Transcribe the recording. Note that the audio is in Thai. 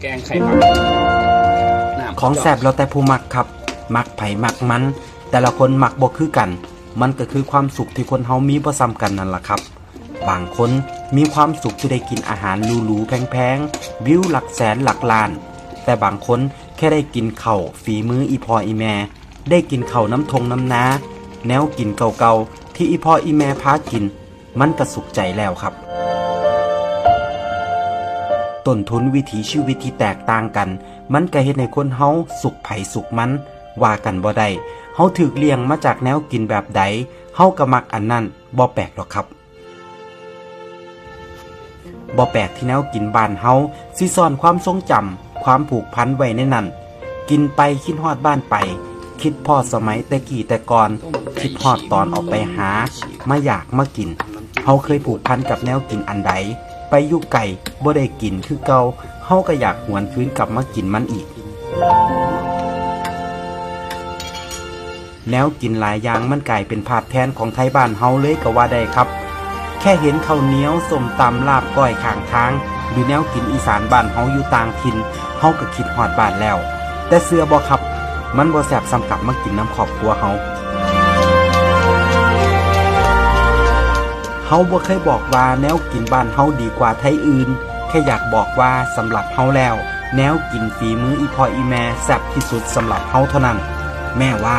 แกงไข่ผักของแซ่บแล้วแต่ผู้มักครับมักไผมักมันแต่ละคนมักบ่คือกันมันก็คือความสุขที่คนเฮามีบ่ซ้ำกันนั่นล่ะครับบางคนมีความสุขที่ได้กินอาหารหรูๆแพงๆวิวหลักแสนหลักล้านแต่บางคนแค่ได้กินข้าวฝีมืออีพ่ออีแม่ได้กินข้าวน้ำทงน้ำนาแนวกินเก่าๆที่อีพ่ออีแม่พากินมันก็สุขใจแล้วครับต้นทุนวิถีชีวิตที่แตกต่างกันมันก็เฮ็ดให้คนเฮาสุขไผสุขมันว่ากันบ่ได้เฮาถูกเลี้ยงมาจากแนวกินแบบใดเฮาก็มักอันนั้นบ่แปลกหรอกครับบ่แปลกที่แนวกินบ้านเฮาสิซ่อนความทรงจำความผูกพันไว้ในนั้นกินไปคิดฮอดบ้านไปคิดพอสมัยแต่กี้แต่ก่อนคิดฮอดตอนออกไปหามาอยากมากินเฮาเคยผูกพันกับแนวกินอันใดไปอยู่ไกลบ่ได้กินคือเก่าเฮาก็อยากหวนคืนกลับมากินมันอีกแนวกินหลายอย่างมันกลายเป็นภาพแทนของไทยบ้านเฮาเลยก็ว่าได้ครับแค่เห็นข้าวเหนียวส้มตำลาบก้อยข้างทางหรือแนวกินอีสานบ้านเฮาอยู่ต่างถิ่นเฮาก็คิดฮอดบ้านแล้วแต่เชื่อบ่ครับมันบ่แซ่บสำกับมากินน้ำครอบครัวเฮาบ่เคยบอกว่าแนวกินบ้านเฮาดีกว่าไทยอื่นแค่อยากบอกว่าสำหรับเฮาแล้วแนวกินฝีมืออีพ่ออีแม่แซ่บที่สุดสำหรับเฮาเท่านั้นแม่ว่า